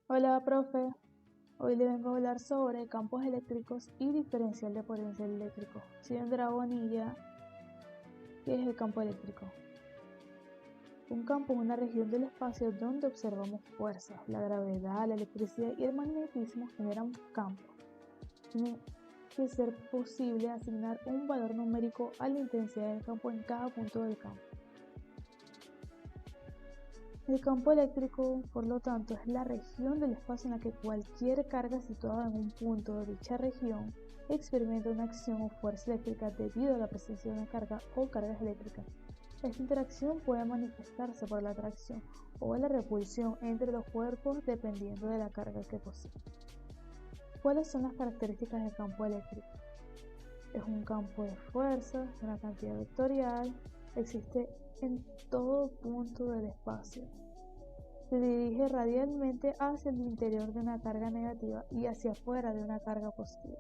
Hola, profe. Hoy le vengo a hablar sobre campos eléctricos y diferencial de potencial eléctrico. Soy Andrea Bonilla. ¿Qué es el campo eléctrico? Un campo es una región del espacio donde observamos fuerzas. La gravedad, la electricidad y el magnetismo generan campos. Tiene que ser posible asignar un valor numérico a la intensidad del campo en cada punto del campo. El campo eléctrico, por lo tanto, es la región del espacio en la que cualquier carga situada en un punto de dicha región experimenta una acción o fuerza eléctrica debido a la presencia de una carga o cargas eléctricas. Esta interacción puede manifestarse por la atracción o la repulsión entre los cuerpos dependiendo de la carga que posee. ¿Cuáles son las características del campo eléctrico? Es un campo de fuerza, una cantidad vectorial, existe en todo punto del espacio. Se dirige radialmente hacia el interior de una carga negativa y hacia afuera de una carga positiva.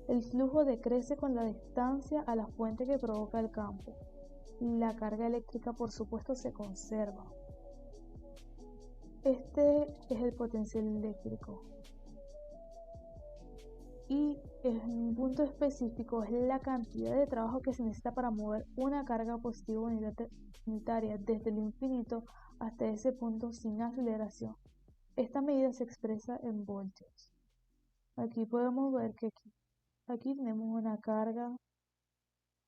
El flujo decrece con la distancia a la fuente que provoca el campo. La carga eléctrica, por supuesto, se conserva. Este es el potencial eléctrico. Y en un punto específico es la cantidad de trabajo que se necesita para mover una carga positiva unitaria desde el infinito hasta ese punto sin aceleración. Esta medida se expresa en voltios. Aquí podemos ver que aquí tenemos una carga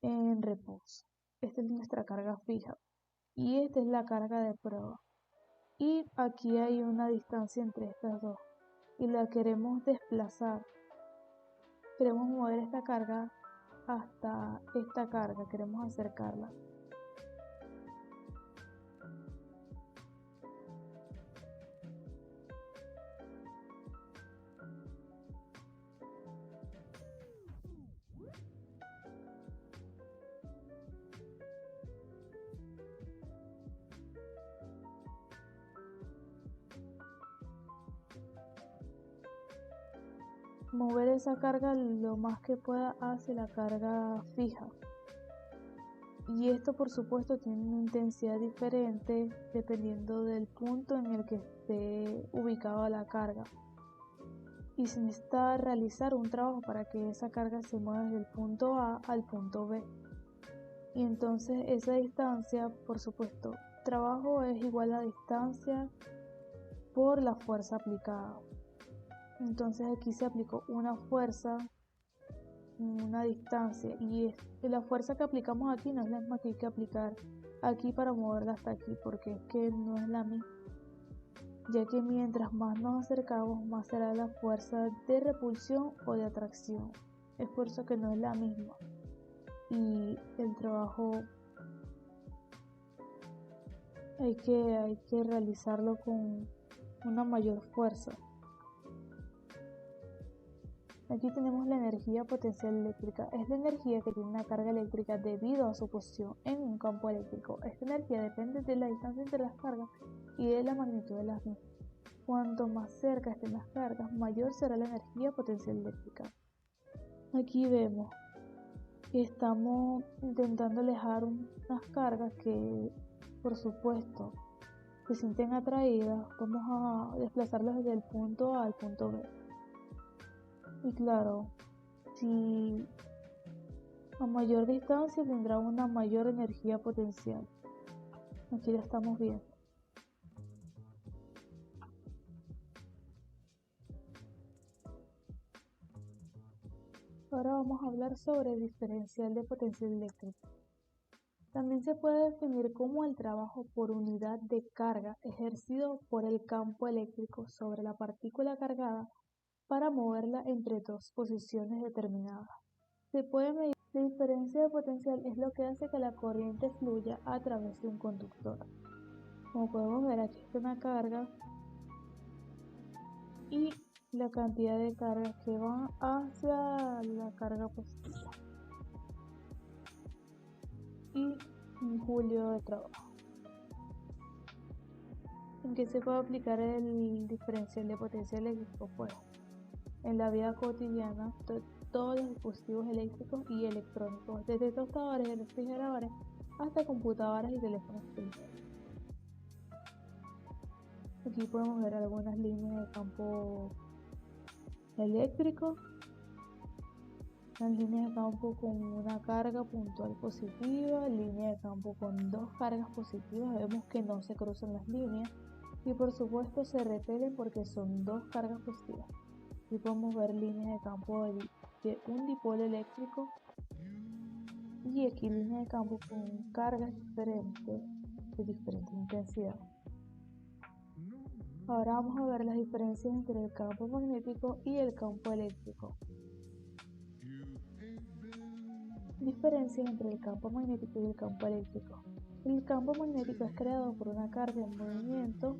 en reposo. Esta es nuestra carga fija y esta es la carga de prueba. Y aquí hay una distancia entre estas dos y la queremos desplazar. Queremos mover esta carga hasta esta carga, queremos acercarla. Mover esa carga lo más que pueda hacia la carga fija. Y esto por supuesto tiene una intensidad diferente dependiendo del punto en el que esté ubicada la carga. Y se necesita realizar un trabajo para que esa carga se mueva desde el punto A al punto B. Y entonces esa distancia, por supuesto, trabajo es igual a distancia por la fuerza aplicada. Entonces aquí se aplicó una fuerza, una distancia, y la fuerza que aplicamos aquí no es la misma que hay que aplicar aquí para moverla hasta aquí, porque es que no es la misma, ya que mientras más nos acercamos, más será la fuerza de repulsión o de atracción. Es por eso que no es la misma. Y el trabajo hay que realizarlo con una mayor fuerza. Aquí tenemos la energía potencial eléctrica. Es la energía que tiene una carga eléctrica debido a su posición en un campo eléctrico. Esta energía depende de la distancia entre las cargas y de la magnitud de las mismas. Cuanto más cerca estén las cargas, mayor será la energía potencial eléctrica. Aquí vemos que estamos intentando alejar unas cargas que, por supuesto, se sienten atraídas. Vamos a desplazarlas desde el punto A al punto B. Y claro, si a mayor distancia tendrá una mayor energía potencial. Aquí la estamos viendo. Ahora vamos a hablar sobre el diferencial de potencial eléctrico. También se puede definir como el trabajo por unidad de carga ejercido por el campo eléctrico sobre la partícula cargada para moverla entre dos posiciones determinadas. Se puede medir la diferencia de potencial es lo que hace que la corriente fluya a través de un conductor. Como podemos ver, aquí está una carga y la cantidad de cargas que van hacia la carga positiva y un julio de trabajo. ¿En qué se puede aplicar el diferencial de potencial eléctrico? Pues en la vida cotidiana de todos los dispositivos eléctricos y electrónicos, desde tostadores y refrigeradores hasta computadoras y teléfonos inteligentes. Aquí podemos ver algunas líneas de campo eléctrico, las líneas de campo con una carga puntual positiva, línea de campo con dos cargas positivas. Vemos que no se cruzan las líneas y por supuesto se repelen porque son dos cargas positivas. Aquí podemos ver líneas de campo de un dipolo eléctrico y aquí líneas de campo con cargas diferentes de diferente intensidad. Ahora vamos a ver las diferencias entre el campo magnético y el campo eléctrico. Diferencias entre el campo magnético y el campo eléctrico. El campo magnético es creado por una carga en movimiento,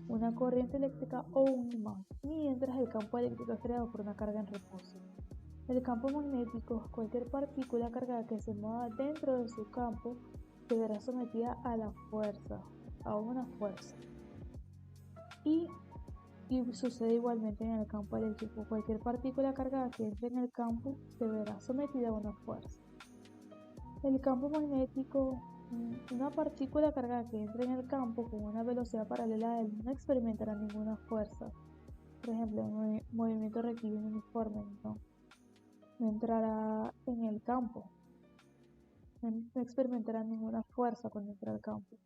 una corriente eléctrica o un imán, mientras el campo eléctrico es creado por una carga en reposo. El campo magnético es cualquier partícula cargada que se mueva dentro de su campo se verá sometida a una fuerza. Y sucede igualmente en el campo eléctrico. Cualquier partícula cargada que entre en el campo se verá sometida a una fuerza. El campo magnético, una partícula cargada que entre en el campo con una velocidad paralela a él no experimentará ninguna fuerza. Por ejemplo, el movimiento rectilíneo uniforme no entrará en el campo, no experimentará ninguna fuerza cuando entra al campo.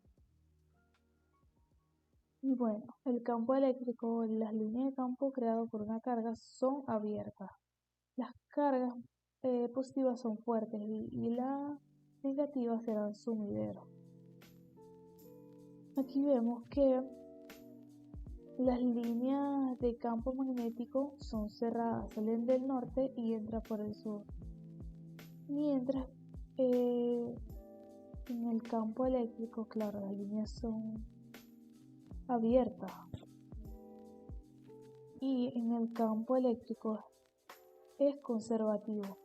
Y bueno, el campo eléctrico, las líneas de campo creadas por una carga son abiertas. Las cargas positivas son fuertes y las negativas serán sumideros. Aquí vemos que las líneas de campo magnético son cerradas, salen del norte y entran por el sur. Mientras en el campo eléctrico, claro, las líneas son abiertas. Y en el campo eléctrico es conservativo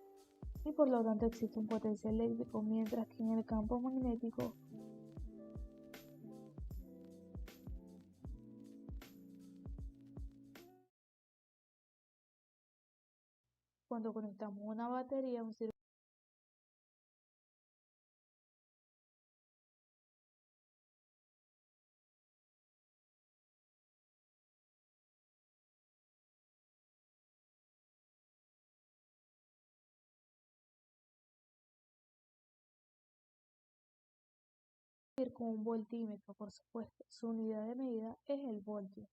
y por lo tanto existe un potencial eléctrico, mientras que en el campo magnético cuando conectamos una batería a un circuito con un voltímetro, por supuesto, su unidad de medida es el voltio.